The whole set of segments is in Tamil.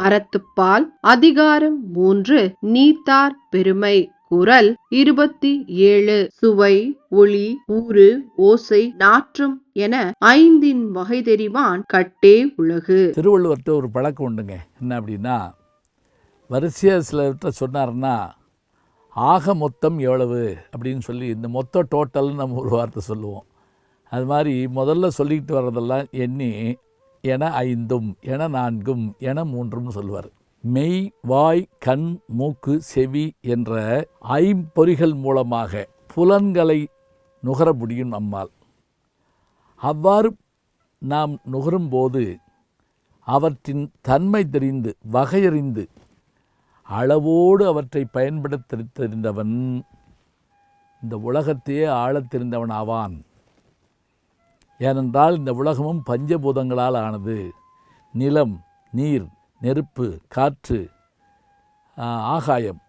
அறத்துப்பால் அதிகாரம் 3 நீத்தார் பெருமை. குறள் 27. சுவை, ஒளி, ஊறு, ஓசை, நாற்றம் என ஐந்தின் வகை தெரிவான் கட்டே உலகு. திருவள்ளுவர்கிட்ட ஒரு பழக்கம் உண்டுங்க. என்ன அப்படின்னா, வரிசையாக சிலர்கிட்ட சொன்னார்னா ஆக மொத்தம் எவ்வளவு அப்படின்னு சொல்லி இந்த மொத்த டோட்டல்னு நம்ம ஒரு வார்த்தை சொல்லுவோம். அது மாதிரி முதல்ல சொல்லிக்கிட்டு வர்றதெல்லாம் எண்ணி என 5 என 4 என 3 சொல்லுவார். மெய், வாய், கண், மூக்கு, செவி என்ற ஐம்பொறிகள் மூலமாக புலன்களை நுகர முடியும் நம்மால். அவ்வாறு நாம் நுகரும்போது அவற்றின் தன்மை தெரிந்து வகையறிந்து அளவோடு அவற்றை பயன்படுத்த தெரிந்தவன் இந்த உலகத்தையே ஆளத் தெரிந்தவன் ஆவான். ஏனென்றால் இந்த உலகமும் பஞ்சபூதங்களால் ஆனது. நிலம், நீர், நெருப்பு, காற்று, ஆகாயம்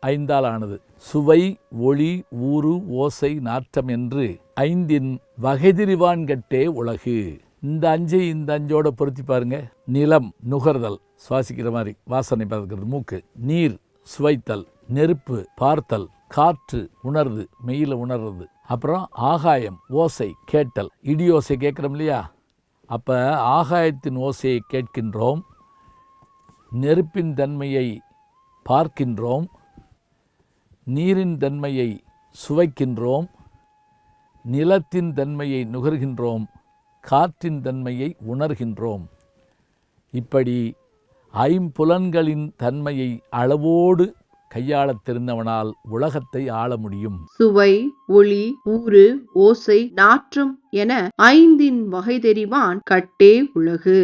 5ஆல் ஆனது. சுவை, ஒளி, ஊறு, ஓசை, நாற்றம் என்று 5இன் வகைதிரிவான்கட்டே உலகு. இந்த 5 இந்த 5ஓட பொருத்தி பாருங்க. நிலம் நுகர்தல், சுவாசிக்கிற மாதிரி வாசனை பார்க்கிறது மூக்கு. நீர் சுவைத்தல், நெருப்பு பார்த்தல், காற்று உணர்வு மெய்யில் உணர்றது. அப்புறம் ஆகாயம் ஓசை கேட்டல், இடி ஓசை கேட்குறோம் இல்லையா? அப்போ ஆகாயத்தின் ஓசையை கேட்கின்றோம், நெருப்பின் தன்மையை பார்க்கின்றோம், நீரின் தன்மையை சுவைக்கின்றோம், நிலத்தின் தன்மையை நுகர்கின்றோம், காற்றின் தன்மையை உணர்கின்றோம். இப்படி ஐம்புலன்களின் தன்மையை அளவோடு கையாளத் தெரிந்தவனால் உலகத்தை ஆள முடியும். சுவை, ஒளி, ஊறு, ஓசை, நாற்றம் என ஐந்தின் வகை தெரிவான் கட்டே உலகு.